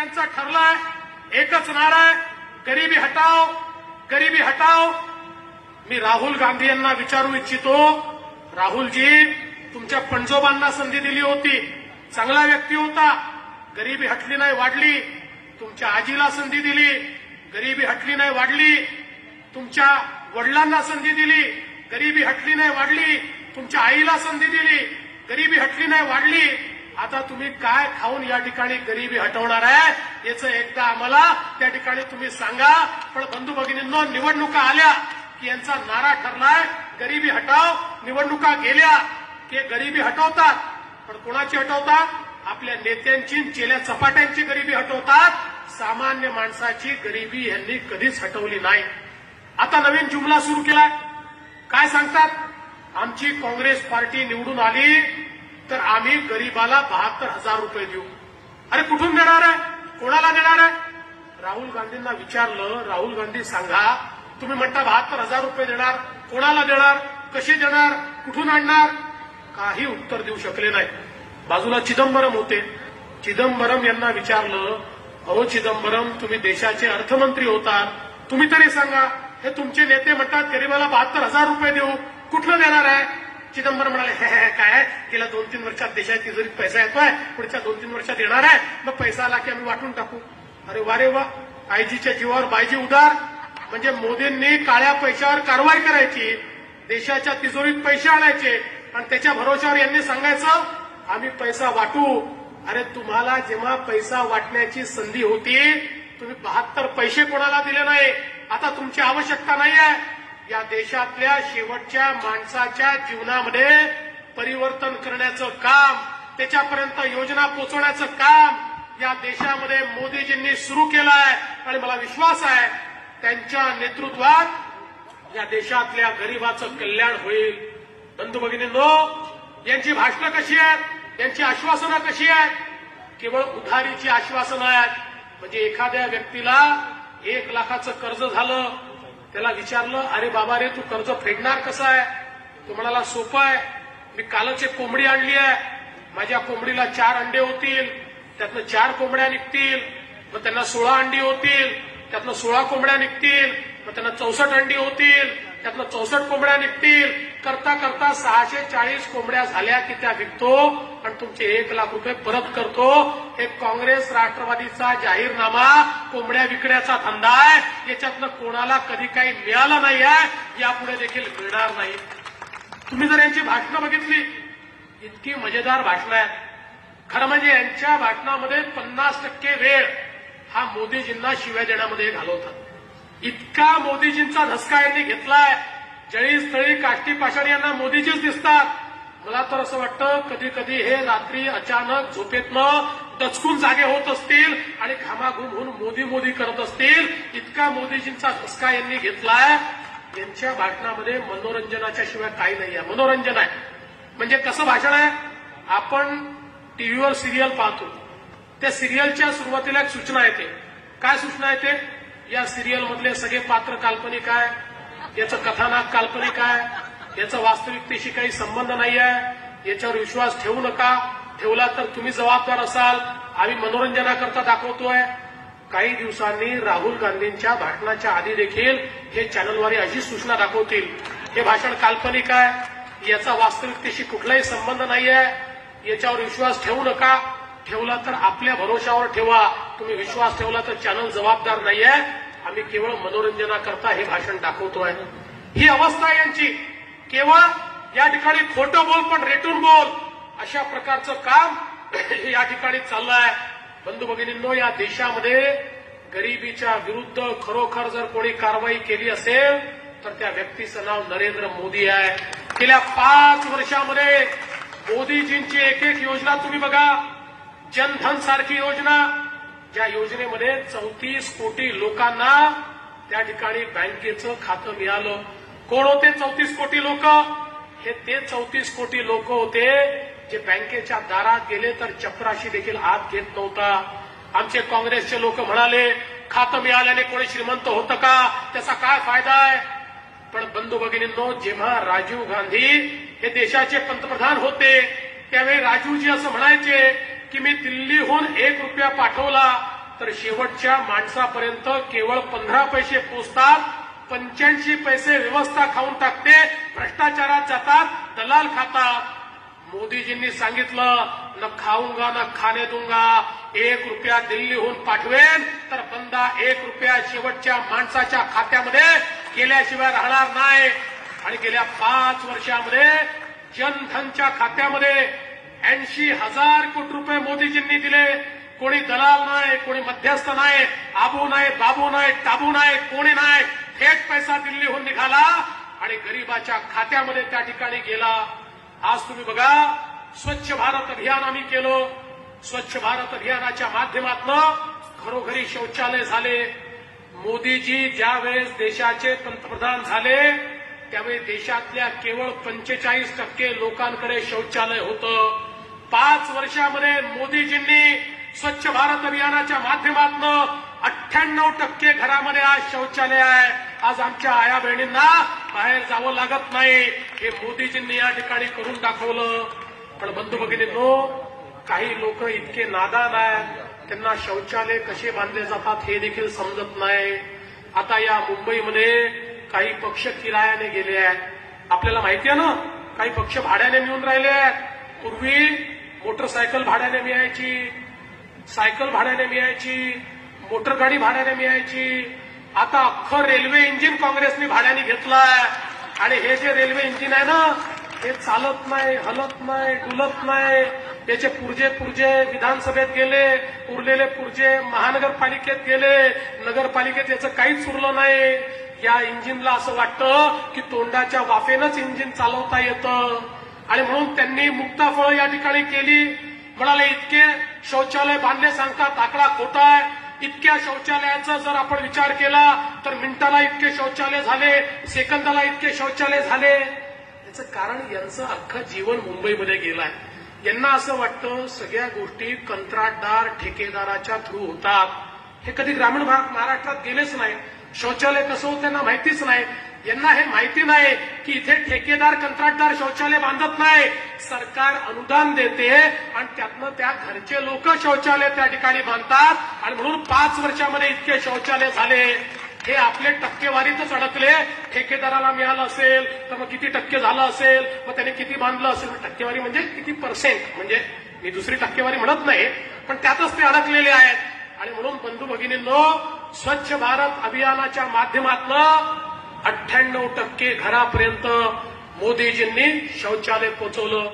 यांचा ठरलाय एकच नारा आहे, गरिबी हटाओ, गरिबी हटाओ. मी राहुल गांधी यांना विचारू इच्छितो, राहुलजी तुमच्या पणजोबांना संधी दिली होती, चांगला व्यक्ती होता, गरिबी हटली नाही वाढली. तुमच्या आजीला संधी दिली, गरिबी हटली नाही वाढली. तुमच्या वडिलांना संधी दिली, गरिबी हटली नाही वाढली. तुमच्या आईला संधी दिली, गरिबी हटली नाही वाढली. आता तुम्ही काय खाऊन या ठिकाणी गरिबी हटवणार आहे याचं एकदा आम्हाला त्या ठिकाणी तुम्ही सांगा. पण बंधू भगिनींनो, निवडणुका आल्या की यांचा नारा ठरलाय गरिबी हटाव. निवडणुका गेल्या की गरिबी हटवतात, पण कोणाची हटवतात? आपल्या नेत्यांची, चेल्या चपाट्यांची गरिबी हटवतात. सामान्य माणसाची गरिबी यांनी कधीच हटवली नाही. आता नवीन जुमला सुरू केलाय. काय सांगतात? आमची काँग्रेस पार्टी निवडून आली तर आम्ही गरीबाला 72,000 रुपये देऊ. अरे कुठून देणार आहे? कोणाला देणार आहे? राहुल गांधींना विचारलं, राहुल गांधी सांगा, तुम्ही म्हणता 72,000 रुपये देणार, कोणाला देणार, कशी देणार, कुठून आणणार? काही उत्तर देऊ शकले नाही. बाजूला चिदंबरम होते. चिदंबरम यांना विचारलं, अहो चिदंबरम, तुम्ही देशाचे अर्थमंत्री होता, तुम्ही तरी सांगा, हे तुमचे नेते म्हणतात गरीबाला 72,000 रुपये देऊ, कुठलं देणार आहे? चिदंबरम म्हणाले, हे काय, गेल्या 2-3 वर्षात देशात तिजोरीत पैसा येतोय, पुढच्या 2-3 वर्षात येणार आहे, मग पैसा आला की आम्ही वाटून टाकू. अरे वा रे वा, आयजीच्या जीवावर बायजी उदार. म्हणजे मोदींनी काळ्या पैशावर कारवाई करायची, देशाच्या तिजोरीत पैसे आणायचे आणि त्याच्या भरोश्यावर यांनी सांगायचं आम्ही पैसा वाटू. अरे तुम्हाला जेव्हा पैसा वाटण्याची संधी होती, तुम्ही 72 पैसे कोणाला दिले नाही. आता तुमची आवश्यकता नाही आहे. या देशातल्या शेवटच्या माणसाच्या जीवनामध्ये परिवर्तन करण्याचं काम, त्याच्यापर्यंत योजना पोहोचवण्याचं काम या देशामध्ये मोदीजींनी सुरू केलं आहे. आणि मला विश्वास आहे त्यांच्या नेतृत्वात या देशातल्या गरिबाचं कल्याण होईल. बंधू भगिनींनो, यांची भाषणं कशी आहेत, यांची आश्वासनं कशी आहेत? केवळ उधारीची आश्वासनं आहेत. म्हणजे एखाद्या व्यक्तीला 1 लाखाचं कर्ज झालं, त्याला विचारलं, अरे बाबा रे, तू कर्ज फेडणार कसं आहे? तो म्हणाला, सोपं आहे, मी कालच एक कोंबडी आणली आहे, माझ्या कोंबडीला 4 अंडे होतील, त्यातनं 4 कोंबड्या निघतील, मग त्यांना 16 अंडी होतील, त्यातनं 16 कोंबड्या निघतील, मग त्यांना 64 अंडी होतील, त्यातनं 64 कोंबड्या निघतील. करता करता 640 कोंबड्या झाल्या की त्या विकतो आणि तुमचे 1 लाख रुपये परत करतो. हे काँग्रेस राष्ट्रवादीचा जाहीरनामा कोंबड्या विकण्याचा धंदा आहे. याच्यातनं कोणाला कधी काही मिळालं नाही आहे, यापुढे देखील मिळणार नाही. तुम्ही जर यांची भाषणं बघितली, इतकी मजेदार भाषणं आहेत. खरं म्हणजे यांच्या भाषणामध्ये 50% वेळ हा मोदीजींना शिव्या देण्यामध्ये घालवतात. इतका मोदीजींचा धसका यांनी घेतलाय, जळी स्थळी काष्टी पाषाण यांना मोदीजीच दिसतात. मला तर असं वाटतं कधी कधी हे रात्री अचानक झोपेतनं दचकून जागे होत असतील आणि घामाघूम होऊन मोदी मोदी करत असतील. इतका मोदीजींचा धसका यांनी घेतलाय. यांच्या भाषणामध्ये मनोरंजनाच्या शिवाय काही नाही आहे. मनोरंजन आहे म्हणजे कसं भाषण आहे? आपण टीव्हीवर सिरियल पाहतो, त्या सिरियलच्या सुरुवातीला एक सूचना येते. काय सूचना येते? या सिरियलमधले सगळे पात्र काल्पनिक आहे, याचं कथानक काल्पनिक आहे, याचा वास्तविकतेशी काही संबंध नाही आहे, याच्यावर विश्वास ठेवू नका, ठेवला तर तुम्ही जबाबदार असाल, आम्ही मनोरंजनाकरता दाखवतोय. काही दिवसांनी राहुल गांधींच्या भाषणाच्या आधी देखील हे चॅनलवाले अशी सूचना दाखवतील, हे भाषण काल्पनिक आहे, याचा वास्तविकतेशी कुठलाही संबंध नाही आहे, याच्यावर विश्वास ठेवू नका, ठेवला तर आपल्या भरोशावर ठेवा, तुम्ही विश्वास ठेवला तर चॅनल जबाबदार नाही आहे, आम्ही केवळ मनोरंजनाकरता हे भाषण दाखवतोय. ही अवस्था आहे यांची. केवळ या ठिकाणी खोटं बोल पण रेटून बोल, अशा प्रकारचं काम या ठिकाणी चाललं आहे. बंधू भगिनींनो, या देशामध्ये गरिबीच्या विरुद्ध खरोखर जर कोणी कारवाई केली असेल तर त्या व्यक्तीचं नाव नरेंद्र मोदी आहे. गेल्या 5 वर्षामध्ये मोदीजींची एक एक योजना तुम्ही बघा. जनधन सारखी योजना, ज्या योजनेमध्ये 34 कोटी लोकांना त्या ठिकाणी बँकेचं खातं मिळालं. कोण होते 34 कोटी लोक? हे ते 34 कोटी लोक होते जे बँकेच्या दारात गेले तर चपराशी देखील आत घेत नव्हता. आमचे काँग्रेसचे लोक म्हणाले खातं मिळाल्याने कोणी श्रीमंत होतं का, त्याचा काय फायदा आहे? पण बंधू भगिनींनो, जेव्हा राजीव गांधी हे देशाचे पंतप्रधान होते त्यावेळी राजीवजी असं म्हणायचे की मी दिल्लीहून 1 रुपया पाठवला तर शेवटच्या माणसापर्यंत केवळ 15 पैसे पोचतात, 85 पैसे व्यवस्था खाऊन टाकते, भ्रष्टाचारात जातात, दलाल खातात. मोदीजींनी सांगितलं न खाऊंगा न खाने दूंगा, 1 रुपया दिल्लीहून पाठवेन तर बंदा 1 रुपया शेवटच्या माणसाच्या खात्यामध्ये गेल्याशिवाय राहणार नाही. आणि गेल्या 5 वर्षामध्ये जनधनच्या खात्यामध्ये 80,000 कोटी रुपये मोदीजींनी दिले. कोणी दलाल नाही, कोणी मध्यस्थ नाही, आबू नाही, बाबू नाही, टाबू नाही, कोणी नाही. थेट पैसा दिल्लीहून निघाला आणि गरीबाच्या खात्यामध्ये त्या ठिकाणी गेला. आज तुम्ही बघा, स्वच्छ भारत अभियान आम्ही केलो. स्वच्छ भारत अभियानाच्या माध्यमातून घरोघरी शौचालय झाले. मोदीजी ज्यावेळेस देशाचे पंतप्रधान झाले त्यावेळी देशातल्या केवळ 45% लोकांकडे शौचालय होतं. 5 वर्षामध्ये मोदीजींनी स्वच्छ भारत अभियानाच्या माध्यमातून 98% घरामध्ये आज शौचालय आहे. आज आमच्या आया बहिणींना बाहेर जावं लागत नाही. हे मोदीजींनी या ठिकाणी करून दाखवलं. पण बंधू भगिनींनो, काही लोक इतके नादान आहेत, त्यांना शौचालय कसे बांधले जातात हे देखील समजत नाही. आता या मुंबईमध्ये काही पक्ष किरायाने गेले आहेत. आपल्याला माहिती आहे ना, काही पक्ष भाड्याने मिळून राहिले आहेत. पूर्वी मोटरसायकल भाड्याने मिळायची, सायकल भाड्याने मिळायची, मोटरगाडी भाड्याने मिळायची. आता अख्खं रेल्वे इंजिन काँग्रेसने भाड्याने घेतलंय. आणि हे जे रेल्वे इंजिन आहे ना, हे चालत नाही, हलत नाही, डुलत नाही. त्याचे पुर्जे विधानसभेत गेले, उरलेले पुर्जे महानगरपालिकेत गेले, नगरपालिकेत याचं काहीच उरलं नाही. या इंजिनला असं वाटतं की तोंडाच्या वाफेनंच इंजिन चालवता येतं. आणि म्हणून त्यांनी मुक्ताफळं या ठिकाणी केली. म्हणाले इतके शौचालय बांधले सांगतात, आकडा खोटा आहे. इतक्या शौचालयाचा जर आपण विचार केला तर मिनिटाला इतके शौचालय झाले, सेकंदाला इतके शौचालय झाले. याचं कारण यांचं अख्खं जीवन मुंबईमध्ये गेलं आहे. यांना असं वाटतं सगळ्या गोष्टी कंत्राटदार ठेकेदाराच्या थ्रू होतात. हे कधी ग्रामीण भाग महाराष्ट्रात गेलेच नाही. शौचालय कसं होतं त्यांना माहितीच नाही. यांना हे माहिती नाही की इथे ठेकेदार कंत्राटदार शौचालय बांधत नाही, सरकार अनुदान देते आणि त्यातनं त्या घरचे लोक शौचालय त्या ठिकाणी बांधतात. आणि म्हणून 5 वर्षामध्ये इतके शौचालय झाले. हे आपले टक्केवारीतच अडकले. ठेकेदाराला मिळालं असेल तर मग किती टक्के झालं असेल, मग त्याने किती बांधलं असेल. टक्केवारी म्हणजे किती पर्सेंट, म्हणजे मी दुसरी टक्केवारी म्हणत नाही, पण त्यातच ते अडकलेले आहेत. आणि म्हणून बंधू भगिनींनो, स्वच्छ भारत अभियानाच्या माध्यमातून 98% घरापर्यंत मोदीजींनी शौचालय पोहोचवलं.